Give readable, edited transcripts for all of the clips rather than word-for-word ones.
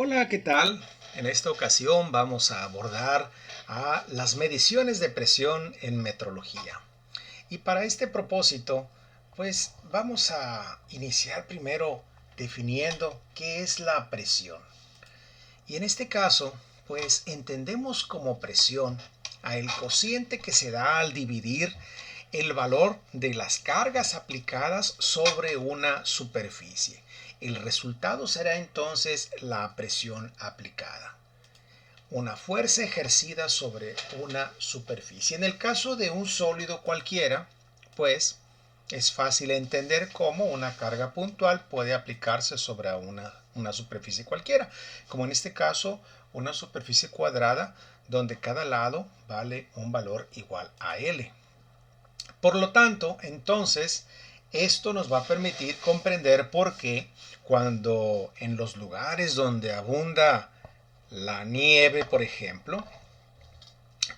Hola, ¿qué tal? En esta ocasión vamos a abordar las mediciones de presión en metrología. Y para este propósito, pues vamos a iniciar primero definiendo qué es la presión. Y en este caso, pues entendemos como presión a el cociente que se da al dividir el valor de las cargas aplicadas sobre una superficie. El resultado será entonces la presión aplicada, una fuerza ejercida sobre una superficie. En el caso de un sólido cualquiera, pues es fácil entender cómo una carga puntual puede aplicarse sobre una superficie cualquiera, como en este caso una superficie cuadrada donde cada lado vale un valor igual a L. Por lo tanto, entonces, esto nos va a permitir comprender por qué cuando en los lugares donde abunda la nieve, por ejemplo,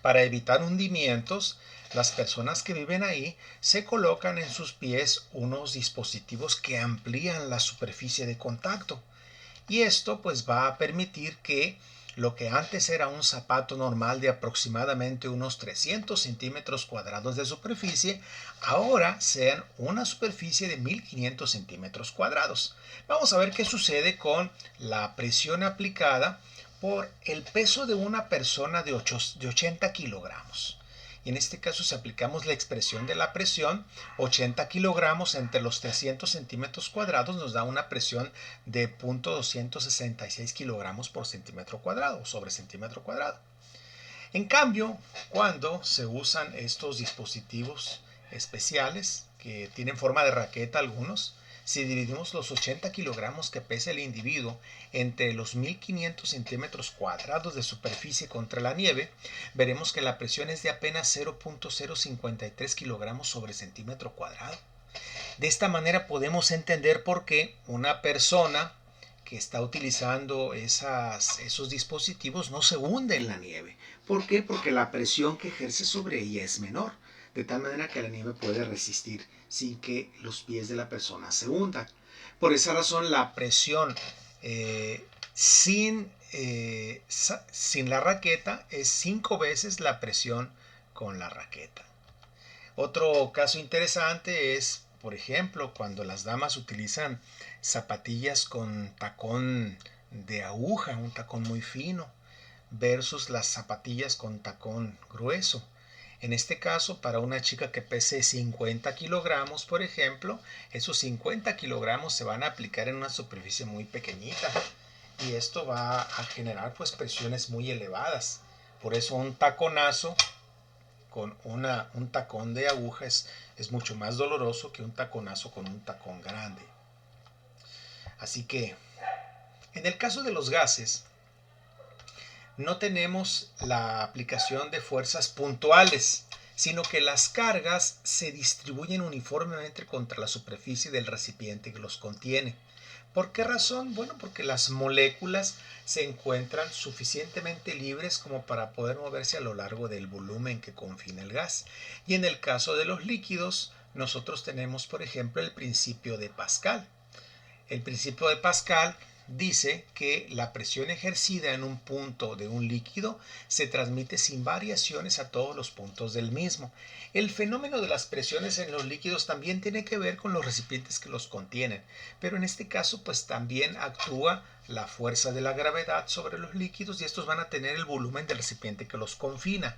para evitar hundimientos, las personas que viven ahí se colocan en sus pies unos dispositivos que amplían la superficie de contacto. Y esto pues va a permitir que lo que antes era un zapato normal de aproximadamente unos 300 centímetros cuadrados de superficie, ahora sean una superficie de 1500 centímetros cuadrados. Vamos a ver qué sucede con la presión aplicada por el peso de una persona de 80 kilogramos. Y en este caso, si aplicamos la expresión de la presión, 80 kilogramos entre los 300 centímetros cuadrados nos da una presión de 0.266 kilogramos por centímetro cuadrado sobre centímetro cuadrado. En cambio, cuando se usan estos dispositivos especiales que tienen forma de raqueta algunos, si dividimos los 80 kilogramos que pesa el individuo entre los 1500 centímetros cuadrados de superficie contra la nieve, veremos que la presión es de apenas 0.053 kilogramos sobre centímetro cuadrado. De esta manera podemos entender por qué una persona que está utilizando esos dispositivos no se hunde en la nieve. ¿Por qué? Porque la presión que ejerce sobre ella es menor, de tal manera que la nieve puede resistir sin que los pies de la persona se hundan. Por esa razón, la presión sin la raqueta es 5 veces la presión con la raqueta. Otro caso interesante es, por ejemplo, cuando las damas utilizan zapatillas con tacón de aguja, un tacón muy fino, versus las zapatillas con tacón grueso. En este caso, para una chica que pese 50 kilogramos, por ejemplo, esos 50 kilogramos se van a aplicar en una superficie muy pequeñita y esto va a generar pues presiones muy elevadas. Por eso un taconazo con un tacón de aguja es mucho más doloroso que un taconazo con un tacón grande. Así que, en el caso de los gases, no tenemos la aplicación de fuerzas puntuales, sino que las cargas se distribuyen uniformemente contra la superficie del recipiente que los contiene. ¿Por qué razón? Bueno, porque las moléculas se encuentran suficientemente libres como para poder moverse a lo largo del volumen que confina el gas. Y en el caso de los líquidos, nosotros tenemos, por ejemplo, el principio de Pascal. El principio de Pascal dice que la presión ejercida en un punto de un líquido se transmite sin variaciones a todos los puntos del mismo. El fenómeno de las presiones en los líquidos también tiene que ver con los recipientes que los contienen, pero en este caso pues también actúa la fuerza de la gravedad sobre los líquidos y estos van a tener el volumen del recipiente que los confina.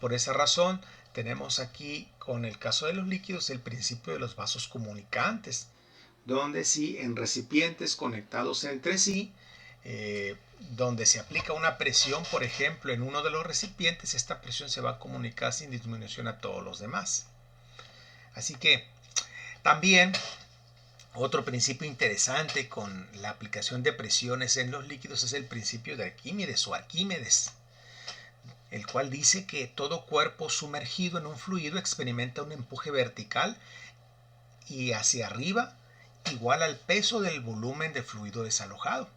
Por esa razón tenemos aquí con el caso de los líquidos el principio de los vasos comunicantes, donde si en recipientes conectados entre sí, donde se aplica una presión, por ejemplo, en uno de los recipientes, esta presión se va a comunicar sin disminución a todos los demás. Así que también otro principio interesante con la aplicación de presiones en los líquidos es el principio de Arquímedes o Arquímedes, el cual dice que todo cuerpo sumergido en un fluido experimenta un empuje vertical y hacia arriba igual al peso del volumen de fluido desalojado.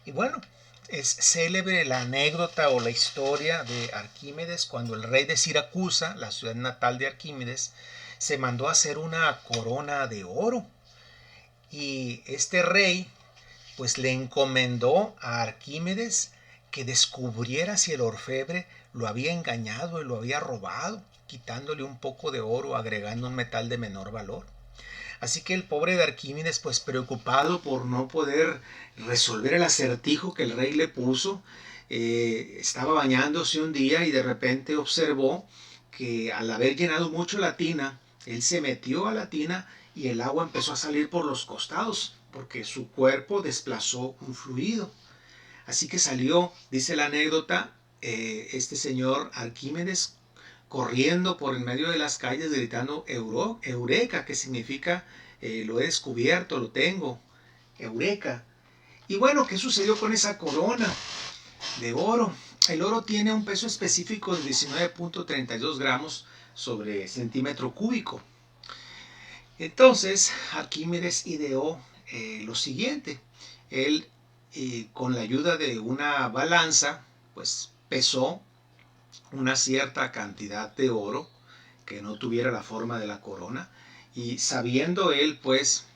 Y bueno, es célebre la anécdota o la historia de Arquímedes cuando el rey de Siracusa, la ciudad natal de Arquímedes, se mandó a hacer una corona de oro. Y este rey pues le encomendó a Arquímedes que descubriera si el orfebre lo había engañado y lo había robado, quitándole un poco de oro, agregando un metal de menor valor. Así que el pobre de Arquímedes, pues preocupado por no poder resolver el acertijo que el rey le puso, estaba bañándose un día y de repente observó que al haber llenado mucho la tina, él se metió a la tina y el agua empezó a salir por los costados, porque su cuerpo desplazó un fluido. Así que salió, dice la anécdota, este señor Arquímedes corriendo por en medio de las calles gritando Eureka, que significa lo he descubierto, lo tengo, Eureka. Y bueno, ¿qué sucedió con esa corona de oro? El oro tiene un peso específico de 19.32 gramos sobre centímetro cúbico. Entonces, Arquímedes ideó lo siguiente. Él, con la ayuda de una balanza, pues pesó una cierta cantidad de oro que no tuviera la forma de la corona, y sabiendo él pues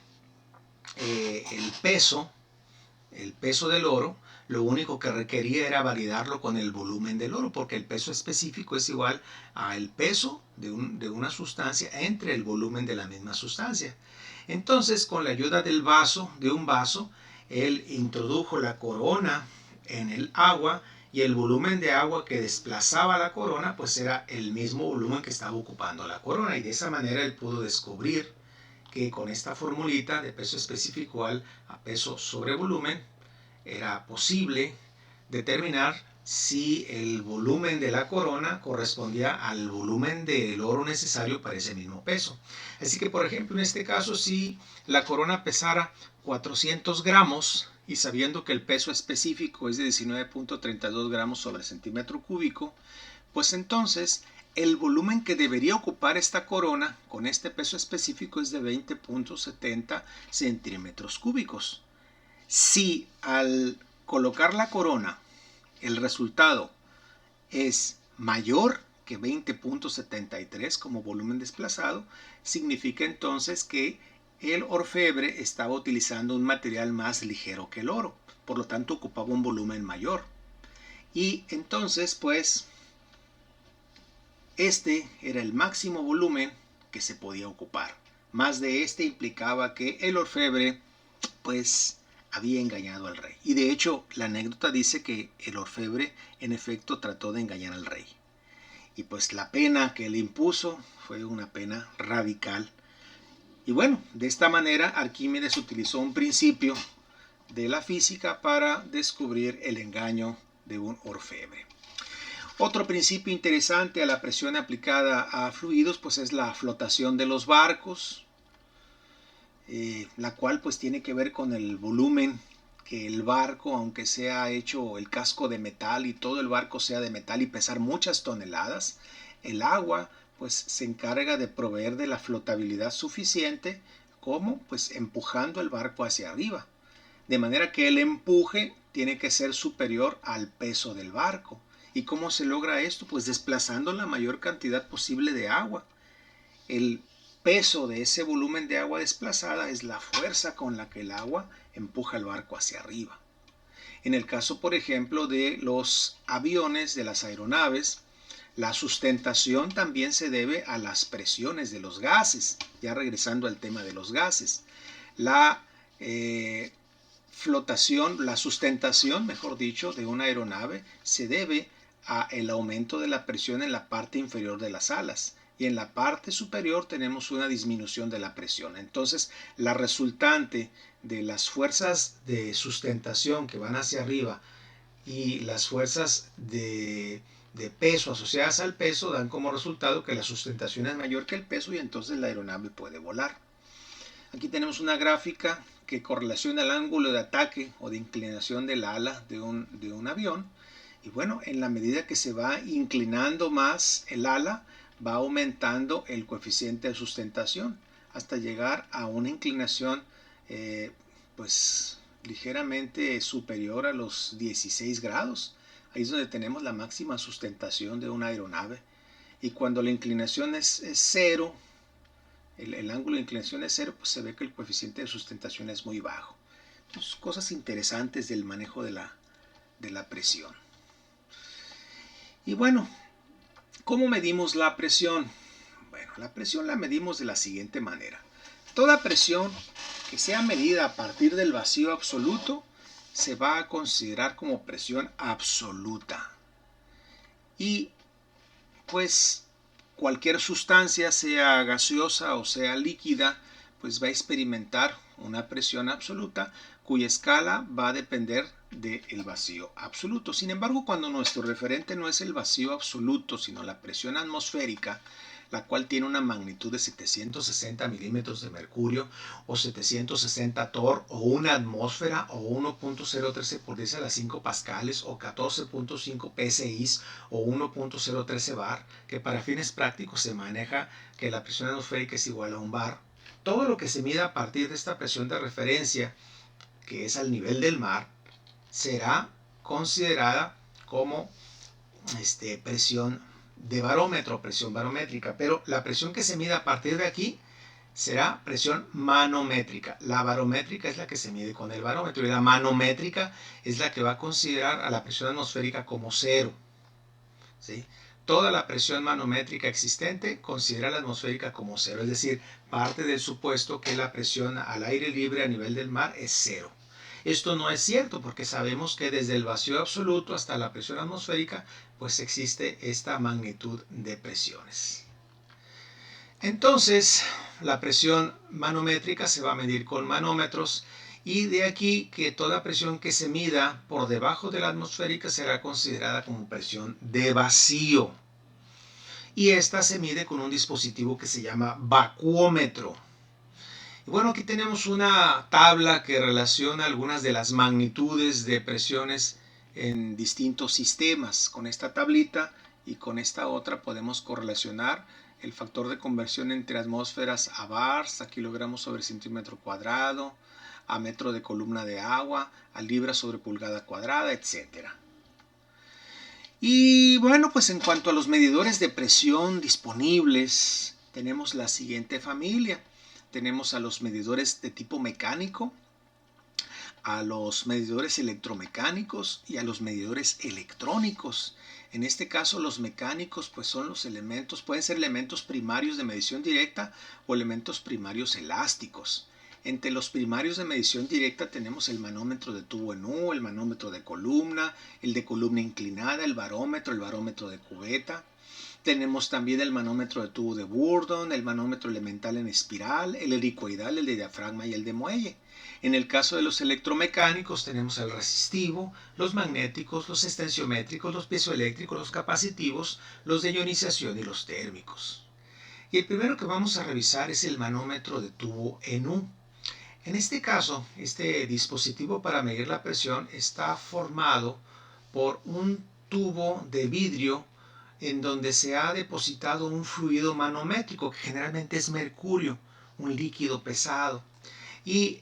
el peso del oro, lo único que requería era validarlo con el volumen del oro, porque el peso específico es igual al peso de una sustancia entre el volumen de la misma sustancia. Entonces, con la ayuda de un vaso, él introdujo la corona en el agua, y el volumen de agua que desplazaba la corona pues era el mismo volumen que estaba ocupando la corona, y de esa manera él pudo descubrir que con esta formulita de peso específico igual a peso sobre volumen era posible determinar si el volumen de la corona correspondía al volumen del oro necesario para ese mismo peso. Así que, por ejemplo, en este caso, si la corona pesara 400 gramos, y sabiendo que el peso específico es de 19.32 gramos sobre centímetro cúbico, pues entonces el volumen que debería ocupar esta corona con este peso específico es de 20.70 centímetros cúbicos. Si al colocar la corona el resultado es mayor que 20.73 como volumen desplazado, significa entonces que el orfebre estaba utilizando un material más ligero que el oro, por lo tanto ocupaba un volumen mayor. Y entonces pues este era el máximo volumen que se podía ocupar. Más de este implicaba que el orfebre pues había engañado al rey. Y de hecho la anécdota dice que el orfebre en efecto trató de engañar al rey. Y pues la pena que le impuso fue una pena radical. Y bueno, de esta manera Arquímedes utilizó un principio de la física para descubrir el engaño de un orfebre. Otro principio interesante a la presión aplicada a fluidos pues es la flotación de los barcos, la cual pues tiene que ver con el volumen que el barco, aunque sea hecho el casco de metal y todo el barco sea de metal y pesar muchas toneladas, el agua pues se encarga de proveer de la flotabilidad suficiente, como pues empujando el barco hacia arriba, de manera que el empuje tiene que ser superior al peso del barco. ¿Y cómo se logra esto? Pues desplazando la mayor cantidad posible de agua. El peso de ese volumen de agua desplazada es la fuerza con la que el agua empuja el barco hacia arriba. En el caso, por ejemplo, de los aviones, de las aeronaves, la sustentación también se debe a las presiones de los gases. Ya regresando al tema de los gases. La flotación, la sustentación, mejor dicho, de una aeronave se debe al aumento de la presión en la parte inferior de las alas, y en la parte superior tenemos una disminución de la presión. Entonces, la resultante de las fuerzas de sustentación que van hacia arriba y las fuerzas de peso asociadas al peso dan como resultado que la sustentación es mayor que el peso, y entonces la aeronave puede volar. Aquí tenemos una gráfica que correlaciona el ángulo de ataque o de inclinación del ala de un avión. Y bueno, en la medida que se va inclinando más el ala, va aumentando el coeficiente de sustentación hasta llegar a una inclinación pues ligeramente superior a los 16 grados. Ahí es donde tenemos la máxima sustentación de una aeronave. Y cuando la inclinación es cero, el ángulo de inclinación es cero, pues se ve que el coeficiente de sustentación es muy bajo. pues, cosas interesantes del manejo de la presión. Y bueno, ¿cómo medimos la presión? Bueno, la presión la medimos de la siguiente manera. Toda presión que sea medida a partir del vacío absoluto se va a considerar como presión absoluta. Y pues cualquier sustancia, sea gaseosa o sea líquida, pues va a experimentar una presión absoluta cuya escala va a depender del vacío absoluto. Sin embargo, cuando nuestro referente no es el vacío absoluto, sino la presión atmosférica, la cual tiene una magnitud de 760 milímetros de mercurio o 760 torr o una atmósfera o 1.013 por 10 a la 5 pascales o 14.5 psi o 1.013 bar, que para fines prácticos se maneja que la presión atmosférica es igual a un bar. Todo lo que se mida a partir de esta presión de referencia, que es al nivel del mar, será considerada como presión de barómetro, presión barométrica, pero la presión que se mide a partir de aquí será presión manométrica. La barométrica es la que se mide con el barómetro y la manométrica es la que va a considerar a la presión atmosférica como cero. ¿Sí? Toda la presión manométrica existente considera la atmosférica como cero, es decir, parte del supuesto que la presión al aire libre a nivel del mar es cero. Esto no es cierto porque sabemos que desde el vacío absoluto hasta la presión atmosférica pues existe esta magnitud de presiones. Entonces, la presión manométrica se va a medir con manómetros y de aquí que toda presión que se mida por debajo de la atmosférica será considerada como presión de vacío. Y esta se mide con un dispositivo que se llama vacuómetro. Y bueno, aquí tenemos una tabla que relaciona algunas de las magnitudes de presiones en distintos sistemas. Con esta tablita y con esta otra podemos correlacionar el factor de conversión entre atmósferas a bars, a kilogramos sobre centímetro cuadrado, a metro de columna de agua, a libra sobre pulgada cuadrada, etc. Y bueno, pues en cuanto a los medidores de presión disponibles, tenemos la siguiente familia. Tenemos a los medidores de tipo mecánico, a los medidores electromecánicos y a los medidores electrónicos. En este caso los mecánicos pues son los elementos, pueden ser elementos primarios de medición directa o elementos primarios elásticos. Entre los primarios de medición directa tenemos el manómetro de tubo en U, el manómetro de columna, el de columna inclinada, el barómetro de cubeta. Tenemos también el manómetro de tubo de Bourdon, el manómetro elemental en espiral, el helicoidal, el de diafragma y el de muelle. En el caso de los electromecánicos tenemos el resistivo, los magnéticos, los extensiométricos, los piezoeléctricos, los capacitivos, los de ionización y los térmicos. Y el primero que vamos a revisar es el manómetro de tubo en U. En este caso, este dispositivo para medir la presión está formado por un tubo de vidrio en donde se ha depositado un fluido manométrico, que generalmente es mercurio, un líquido pesado. Y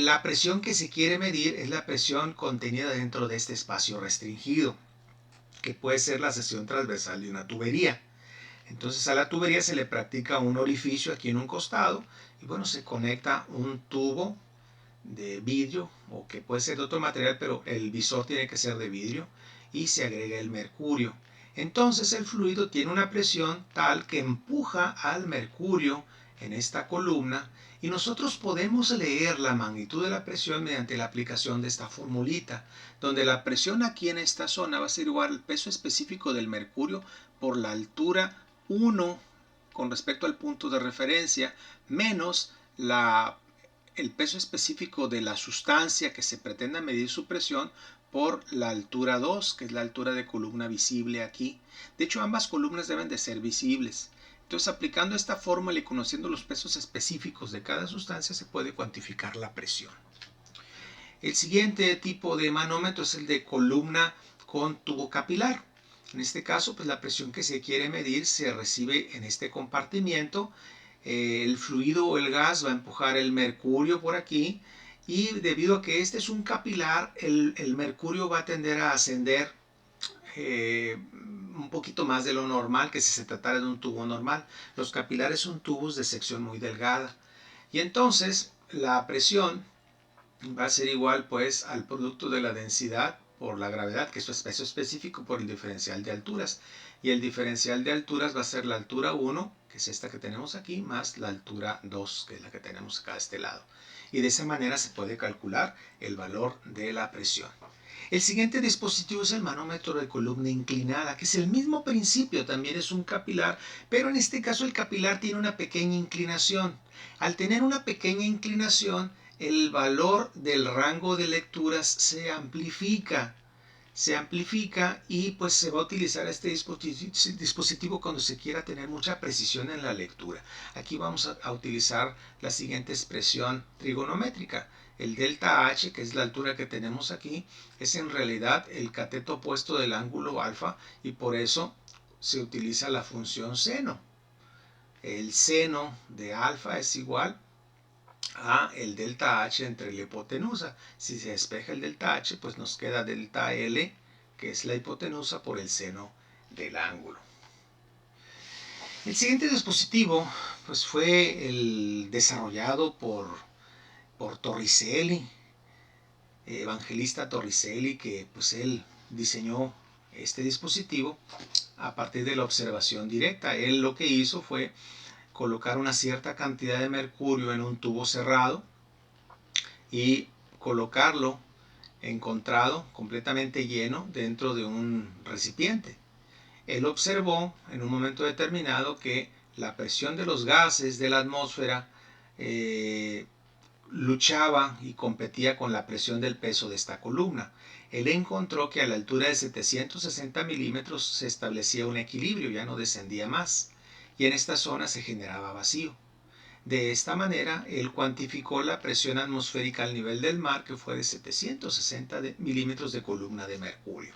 la presión que se quiere medir es la presión contenida dentro de este espacio restringido, que puede ser la sección transversal de una tubería. Entonces a la tubería se le practica un orificio aquí en un costado y bueno, se conecta un tubo de vidrio o que puede ser de otro material, pero el visor tiene que ser de vidrio y se agrega el mercurio. Entonces el fluido tiene una presión tal que empuja al mercurio en esta columna y nosotros podemos leer la magnitud de la presión mediante la aplicación de esta formulita, donde la presión aquí en esta zona va a ser igual al peso específico del mercurio por la altura 1 con respecto al punto de referencia menos el peso específico de la sustancia que se pretenda medir su presión por la altura 2, que es la altura de columna visible aquí. De hecho, ambas columnas deben de ser visibles. Entonces, aplicando esta fórmula y conociendo los pesos específicos de cada sustancia, se puede cuantificar la presión. El siguiente tipo de manómetro es el de columna con tubo capilar. En este caso, pues la presión que se quiere medir se recibe en este compartimiento. El fluido o el gas va a empujar el mercurio por aquí y debido a que este es un capilar, el mercurio va a tender a ascender un poquito más de lo normal que si se tratara de un tubo normal. Los capilares son tubos de sección muy delgada y entonces la presión va a ser igual pues al producto de la densidad por la gravedad, que es su peso específico, por el diferencial de alturas. Y el diferencial de alturas va a ser la altura 1, que es esta que tenemos aquí, más la altura 2, que es la que tenemos acá de este lado. Y de esa manera se puede calcular el valor de la presión. El siguiente dispositivo es el manómetro de columna inclinada, que es el mismo principio, también es un capilar, pero en este caso el capilar tiene una pequeña inclinación. Al tener una pequeña inclinación, el valor del rango de lecturas se amplifica y pues se va a utilizar este dispositivo cuando se quiera tener mucha precisión en la lectura. Aquí vamos a utilizar la siguiente expresión trigonométrica. El delta H, que es la altura que tenemos aquí, es en realidad el cateto opuesto del ángulo alfa y por eso se utiliza la función seno. El seno de alfa es igual a el delta H entre la hipotenusa. Si se despeja el delta H, pues nos queda delta L, que es la hipotenusa por el seno del ángulo. El siguiente dispositivo pues fue el desarrollado por Torricelli, Evangelista Torricelli, que pues él diseñó este dispositivo a partir de la observación directa. Él lo que hizo fue colocar una cierta cantidad de mercurio en un tubo cerrado y colocarlo encontrado completamente lleno dentro de un recipiente. Él observó en un momento determinado que la presión de los gases de la atmósfera luchaba y competía con la presión del peso de esta columna. Él encontró que a la altura de 760 milímetros se establecía un equilibrio, ya no descendía más, y en esta zona se generaba vacío. De esta manera, él cuantificó la presión atmosférica al nivel del mar, que fue de 760 milímetros de columna de mercurio.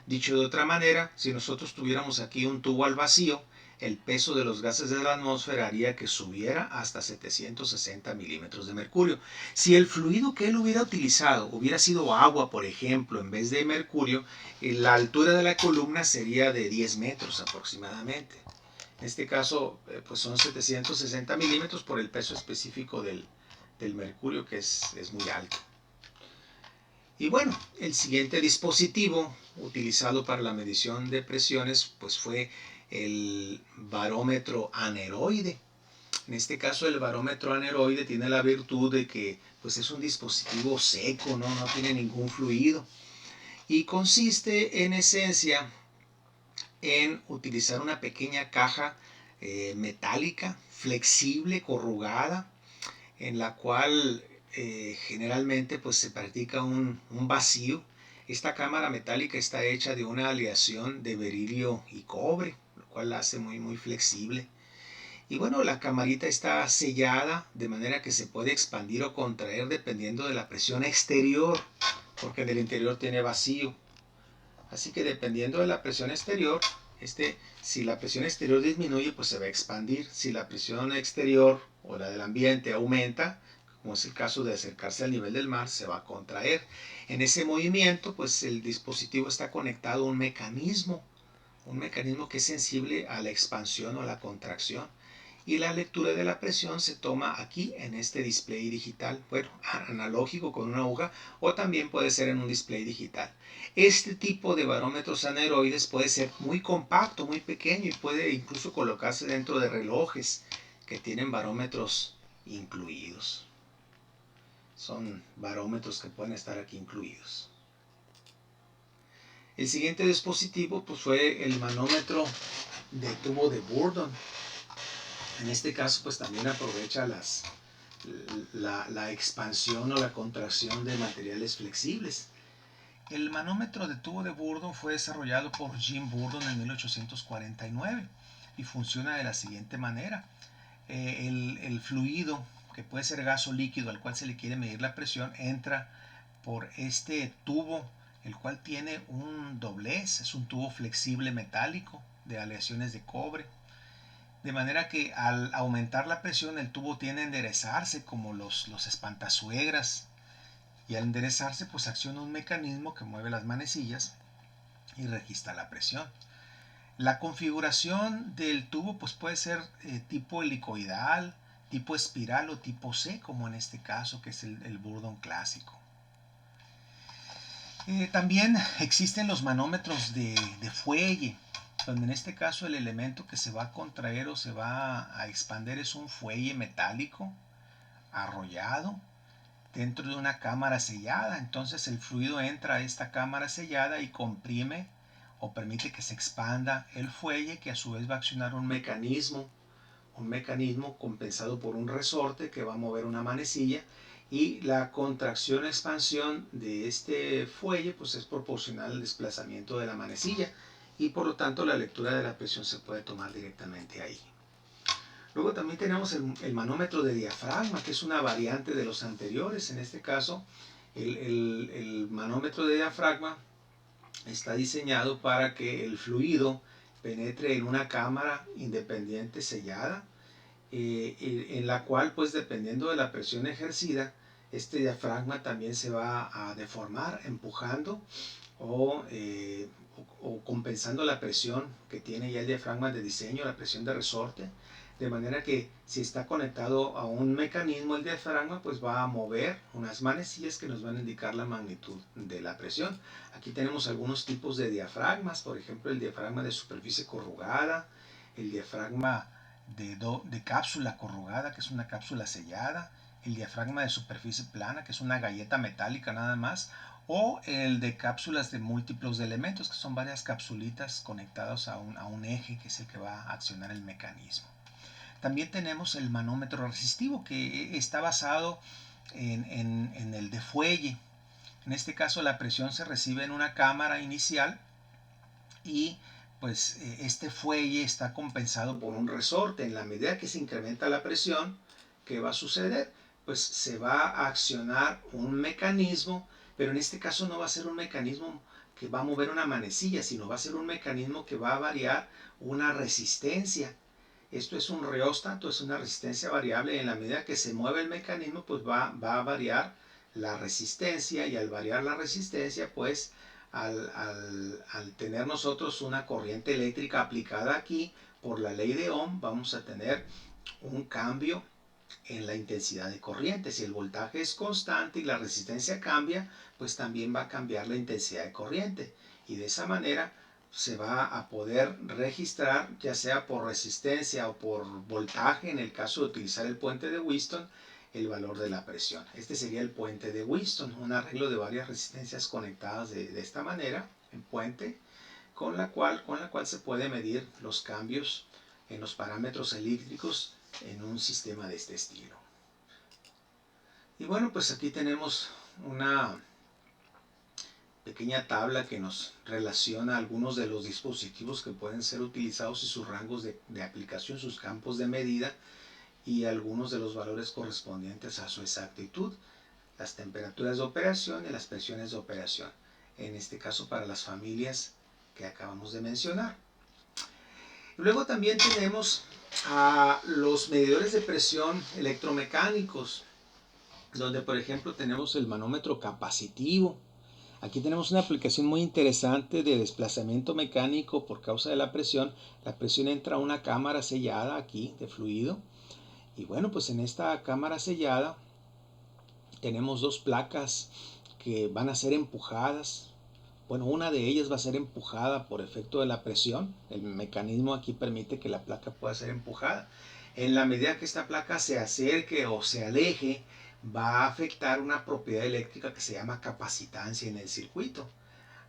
Dicho de otra manera, si nosotros tuviéramos aquí un tubo al vacío, el peso de los gases de la atmósfera haría que subiera hasta 760 milímetros de mercurio. Si el fluido que él hubiera utilizado hubiera sido agua, por ejemplo, en vez de mercurio, la altura de la columna sería de 10 metros aproximadamente. En este caso, pues son 760 milímetros por el peso específico del mercurio, que es muy alto. Y bueno, el siguiente dispositivo utilizado para la medición de presiones pues fue el barómetro aneroide. En este caso el barómetro aneroide tiene la virtud de que pues es un dispositivo seco, no tiene ningún fluido. Y consiste en esencia en utilizar una pequeña caja metálica, flexible, corrugada, en la cual generalmente pues se practica un vacío. Esta cámara metálica está hecha de una aleación de berilio y cobre, lo cual la hace muy flexible. Y bueno, la camarita está sellada de manera que se puede expandir o contraer dependiendo de la presión exterior, porque en el interior tiene vacío. Así que dependiendo de la presión exterior, si la presión exterior disminuye, pues se va a expandir. Si la presión exterior o la del ambiente aumenta, como es el caso de acercarse al nivel del mar, se va a contraer. En ese movimiento, pues el dispositivo está conectado a un mecanismo que es sensible a la expansión o a la contracción. Y la lectura de la presión se toma aquí en este display digital, bueno, analógico con una aguja, o también puede ser en un display digital. Este tipo de barómetros aneroides puede ser muy compacto, muy pequeño y puede incluso colocarse dentro de relojes que tienen barómetros incluidos. Son barómetros que pueden estar aquí incluidos. El siguiente dispositivo pues, fue el manómetro de tubo de Bourdon. En este caso pues también aprovecha la expansión o la contracción de materiales flexibles. El manómetro de tubo de Bourdon fue desarrollado por Jim Bourdon en 1849 y funciona de la siguiente manera. El fluido, que puede ser gas o líquido al cual se le quiere medir la presión, entra por este tubo, el cual tiene un doblez, es un tubo flexible metálico de aleaciones de cobre. De manera que al aumentar la presión el tubo tiende a enderezarse como los espantasuegras. Y al enderezarse pues acciona un mecanismo que mueve las manecillas y registra la presión. La configuración del tubo pues puede ser tipo helicoidal, tipo espiral o tipo C, como en este caso, que es el Bourdon clásico. También existen los manómetros de fuelle, donde en este caso el elemento que se va a contraer o se va a expander es un fuelle metálico arrollado dentro de una cámara sellada. Entonces el fluido entra a esta cámara sellada y comprime o permite que se expanda el fuelle, que a su vez va a accionar un mecanismo compensado por un resorte que va a mover una manecilla, y la contracción expansión de este fuelle pues es proporcional al desplazamiento de la manecilla, y por lo tanto la lectura de la presión se puede tomar directamente ahí. Luego también tenemos el manómetro de diafragma, que es una variante de los anteriores. En este caso el manómetro de diafragma está diseñado para que el fluido penetre en una cámara independiente sellada, en la cual, pues dependiendo de la presión ejercida, este diafragma también se va a deformar empujando o compensando la presión que tiene ya el diafragma de diseño, la presión de resorte, de manera que si está conectado a un mecanismo el diafragma, pues va a mover unas manecillas que nos van a indicar la magnitud de la presión. Aquí tenemos algunos tipos de diafragmas, por ejemplo el diafragma de superficie corrugada, el diafragma de cápsula corrugada, que es una cápsula sellada, el diafragma de superficie plana, que es una galleta metálica nada más, o el de cápsulas de múltiplos de elementos, que son varias capsulitas conectadas a un eje, que es el que va a accionar el mecanismo. También tenemos el manómetro resistivo, que está basado en el de fuelle. En este caso la presión se recibe en una cámara inicial y pues este fuelle está compensado por un resorte. En la medida que se incrementa la presión, ¿qué va a suceder? Pues se va a accionar un mecanismo, pero en este caso no va a ser un mecanismo que va a mover una manecilla, sino va a ser un mecanismo que va a variar una resistencia. Esto es un reóstato, es una resistencia variable. En la medida que se mueve el mecanismo, pues va a variar la resistencia, y al variar la resistencia, pues al tener nosotros una corriente eléctrica aplicada aquí por la ley de Ohm, vamos a tener un cambio en la intensidad de corriente. Si el voltaje es constante y la resistencia cambia, pues también va a cambiar la intensidad de corriente, y de esa manera se va a poder registrar, ya sea por resistencia o por voltaje, en el caso de utilizar el puente de Wheatstone, el valor de la presión. Este sería el puente de Wheatstone, un arreglo de varias resistencias conectadas de esta manera, en puente, con la cual se puede medir los cambios en los parámetros eléctricos en un sistema de este estilo. Y bueno, pues aquí tenemos una pequeña tabla que nos relaciona algunos de los dispositivos que pueden ser utilizados y sus rangos de aplicación, sus campos de medida, y algunos de los valores correspondientes a su exactitud, las temperaturas de operación y las presiones de operación, en este caso para las familias que acabamos de mencionar. Luego también tenemos a los medidores de presión electromecánicos, donde por ejemplo tenemos el manómetro capacitivo. Aquí tenemos una aplicación muy interesante de desplazamiento mecánico por causa de la presión. La presión entra a una cámara sellada aquí de fluido, y bueno, pues en esta cámara sellada tenemos dos placas que van a ser empujadas. Bueno, una de ellas va a ser empujada por efecto de la presión. El mecanismo aquí permite que la placa pueda ser empujada. En la medida que esta placa se acerque o se aleje, va a afectar una propiedad eléctrica que se llama capacitancia en el circuito.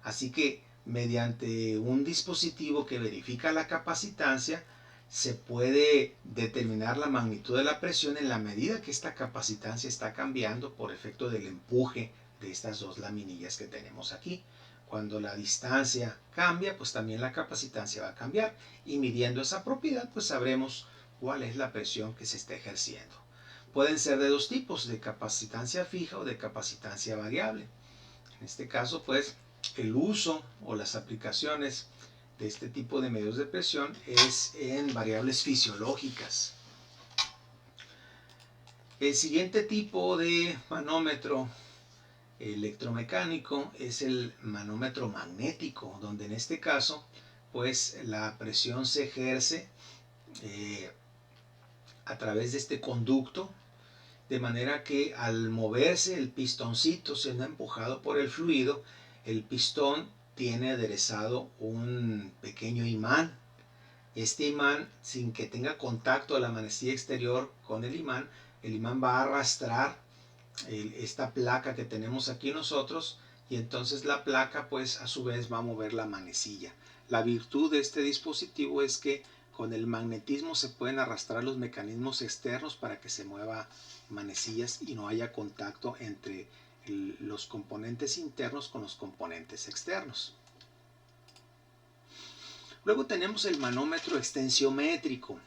Así que mediante un dispositivo que verifica la capacitancia, se puede determinar la magnitud de la presión en la medida que esta capacitancia está cambiando por efecto del empuje de estas dos laminillas que tenemos aquí. Cuando la distancia cambia, pues también la capacitancia va a cambiar, y midiendo esa propiedad, pues sabremos cuál es la presión que se está ejerciendo. Pueden ser de dos tipos, de capacitancia fija o de capacitancia variable. En este caso, pues, el uso o las aplicaciones de este tipo de medios de presión es en variables fisiológicas. El siguiente tipo de manómetro electromecánico es el manómetro magnético, donde en este caso pues la presión se ejerce a través de este conducto, de manera que al moverse el pistoncito siendo empujado por el fluido, el pistón tiene aderezado un pequeño imán. Este imán, sin que tenga contacto la manecilla exterior con el imán va a arrastrar esta placa que tenemos aquí nosotros, y entonces la placa pues a su vez va a mover la manecilla. La virtud de este dispositivo es que con el magnetismo se pueden arrastrar los mecanismos externos para que se mueva manecillas y no haya contacto entre los componentes internos con los componentes externos. Luego tenemos el manómetro extensiométrico.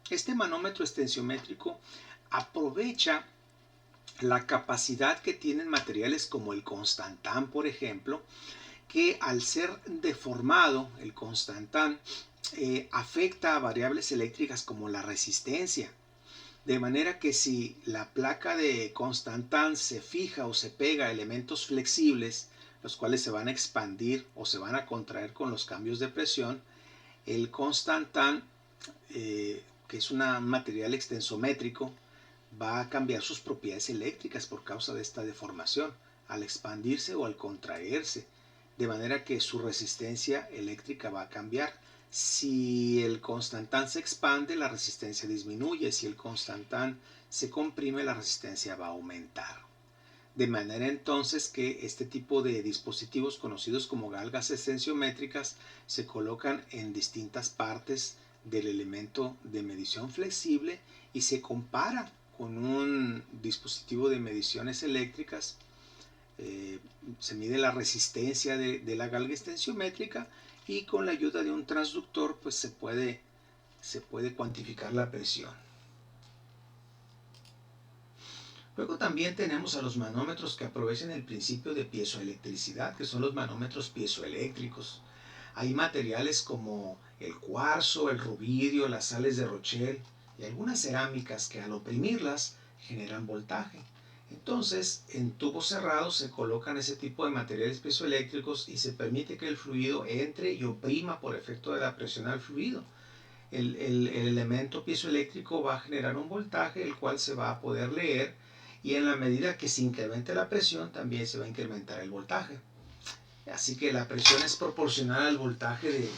Este manómetro extensiométrico aprovecha la capacidad que tienen materiales como el Constantan, por ejemplo, que al ser deformado, el Constantan afecta a variables eléctricas como la resistencia. De manera que si la placa de Constantan se fija o se pega a elementos flexibles, los cuales se van a expandir o se van a contraer con los cambios de presión, el Constantan, que es un material extensométrico, va a cambiar sus propiedades eléctricas por causa de esta deformación, al expandirse o al contraerse, de manera que su resistencia eléctrica va a cambiar. Si el Constantan se expande, la resistencia disminuye. Si el Constantan se comprime, la resistencia va a aumentar. De manera entonces que este tipo de dispositivos conocidos como galgas extensiométricas se colocan en distintas partes del elemento de medición flexible y se compara con un dispositivo de mediciones eléctricas. Se mide la resistencia de la galga extensiométrica y con la ayuda de un transductor pues se puede cuantificar la presión. Luego también tenemos a los manómetros que aprovechan el principio de piezoelectricidad, que son los manómetros piezoeléctricos. Hay materiales como el cuarzo, el rubidio, las sales de Rochelle y algunas cerámicas que al oprimirlas generan voltaje. Entonces, en tubos cerrados se colocan ese tipo de materiales piezoeléctricos y se permite que el fluido entre y oprima por efecto de la presión al fluido. El elemento piezoeléctrico va a generar un voltaje, el cual se va a poder leer, y en la medida que se incremente la presión, también se va a incrementar el voltaje. Así que la presión es proporcional al voltaje del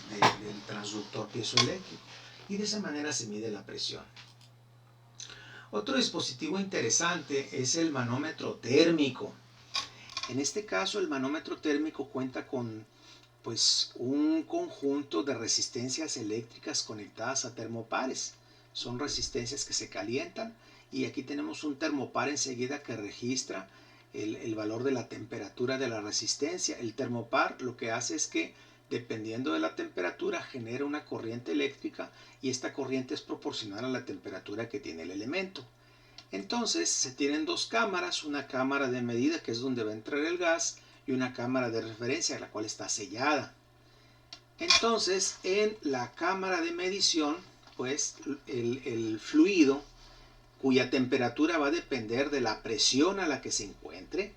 transductor piezoeléctrico, y de esa manera se mide la presión. Otro dispositivo interesante es el manómetro térmico. En este caso, el manómetro térmico cuenta con un conjunto de resistencias eléctricas conectadas a termopares. Son resistencias que se calientan, y aquí tenemos un termopar enseguida que registra el valor de la temperatura de la resistencia. El termopar lo que hace es que, dependiendo de la temperatura, genera una corriente eléctrica, y esta corriente es proporcional a la temperatura que tiene el elemento. Entonces se tienen dos cámaras, una cámara de medida, que es donde va a entrar el gas, y una cámara de referencia, la cual está sellada. Entonces, en la cámara de medición, pues el fluido, cuya temperatura va a depender de la presión a la que se encuentre,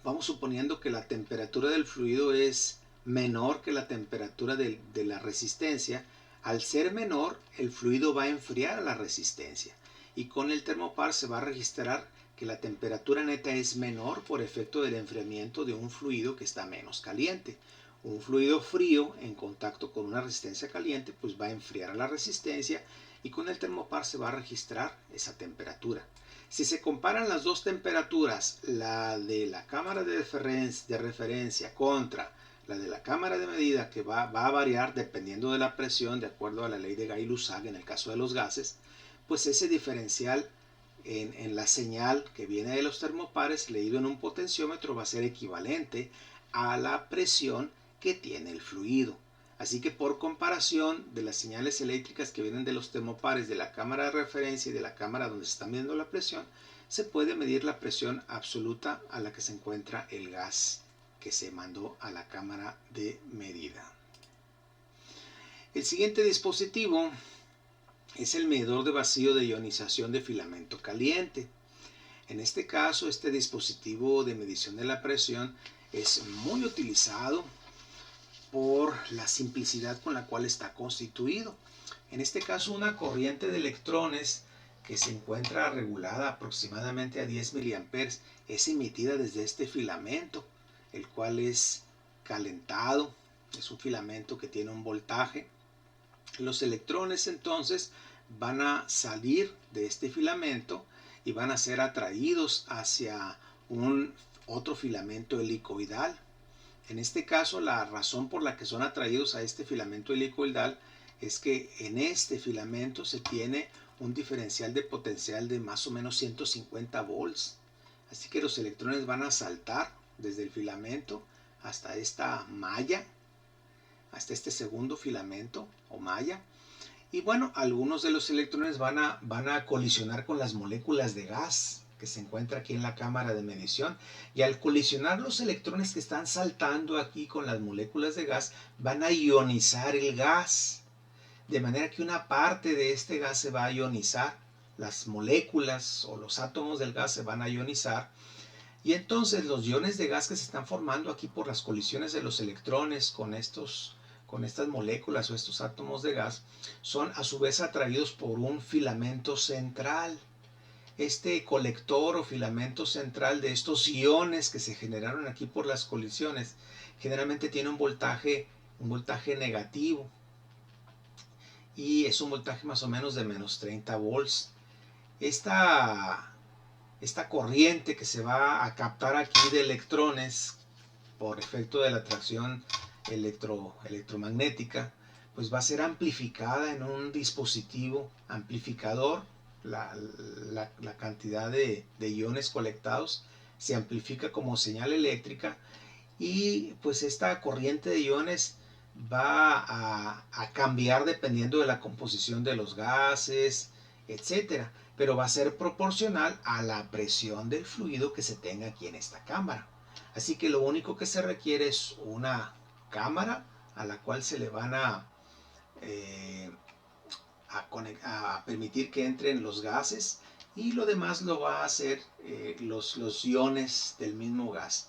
vamos suponiendo que la temperatura del fluido es menor que la temperatura de la resistencia. Al ser menor, el fluido va a enfriar a la resistencia, y con el termopar se va a registrar que la temperatura neta es menor por efecto del enfriamiento de un fluido que está menos caliente. Un fluido frío en contacto con una resistencia caliente pues va a enfriar a la resistencia, y con el termopar se va a registrar esa temperatura. Si se comparan las dos temperaturas, la de la cámara de referencia contra la de la cámara de medida, que va a variar dependiendo de la presión, de acuerdo a la ley de Gay-Lussac en el caso de los gases, pues ese diferencial en la señal que viene de los termopares leído en un potenciómetro va a ser equivalente a la presión que tiene el fluido. Así que por comparación de las señales eléctricas que vienen de los termopares, de la cámara de referencia y de la cámara donde se está midiendo la presión, se puede medir la presión absoluta a la que se encuentra el gas que se mandó a la cámara de medida. El siguiente dispositivo es el medidor de vacío de ionización de filamento caliente. En este caso, este dispositivo de medición de la presión es muy utilizado por la simplicidad con la cual está constituido. En este caso, una corriente de electrones que se encuentra regulada aproximadamente a 10 miliamperes es emitida desde este filamento, el cual es calentado. Es un filamento que tiene un voltaje. Los electrones entonces van a salir de este filamento y van a ser atraídos hacia otro filamento helicoidal. En este caso, la razón por la que son atraídos a este filamento helicoidal es que en este filamento se tiene un diferencial de potencial de más o menos 150 volts. Así que los electrones van a saltar desde el filamento hasta esta malla, hasta este segundo filamento o malla. Y bueno, algunos de los electrones van a colisionar con las moléculas de gas que se encuentra aquí en la cámara de medición, y al colisionar los electrones que están saltando aquí con las moléculas de gas van a ionizar el gas, de manera que una parte de este gas se va a ionizar, las moléculas o los átomos del gas se van a ionizar, y entonces los iones de gas que se están formando aquí por las colisiones de los electrones con estas moléculas o estos átomos de gas son a su vez atraídos por un filamento central. Este colector o filamento central de estos iones que se generaron aquí por las colisiones generalmente tiene un voltaje negativo, y es un voltaje más o menos de menos 30 volts. Esta corriente que se va a captar aquí de electrones por efecto de la atracción electromagnética, pues va a ser amplificada en un dispositivo amplificador. La cantidad de iones colectados se amplifica como señal eléctrica, y pues esta corriente de iones va a cambiar dependiendo de la composición de los gases, etcétera, pero va a ser proporcional a la presión del fluido que se tenga aquí en esta cámara. Así que lo único que se requiere es una cámara a la cual se le van a permitir que entren los gases, y lo demás lo va a hacer los iones del mismo gas.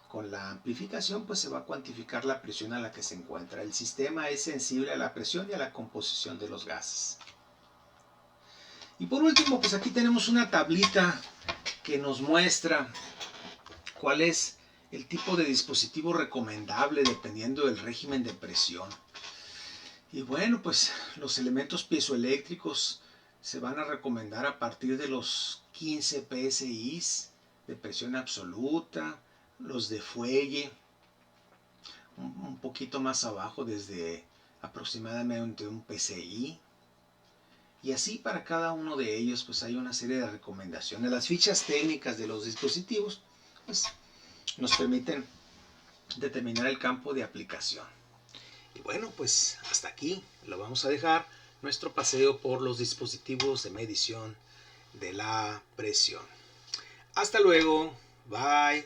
Con la amplificación pues se va a cuantificar la presión a la que se encuentra. El sistema es sensible a la presión y a la composición de los gases. Y por último, pues aquí tenemos una tablita que nos muestra cuál es el tipo de dispositivo recomendable dependiendo del régimen de presión. Y bueno, pues los elementos piezoeléctricos se van a recomendar a partir de los 15 psi de presión absoluta, los de fuelle un poquito más abajo, desde aproximadamente un psi. Y así para cada uno de ellos pues hay una serie de recomendaciones. Las fichas técnicas de los dispositivos pues nos permiten determinar el campo de aplicación. Y bueno, pues hasta aquí lo vamos a dejar, nuestro paseo por los dispositivos de medición de la presión. Hasta luego, bye.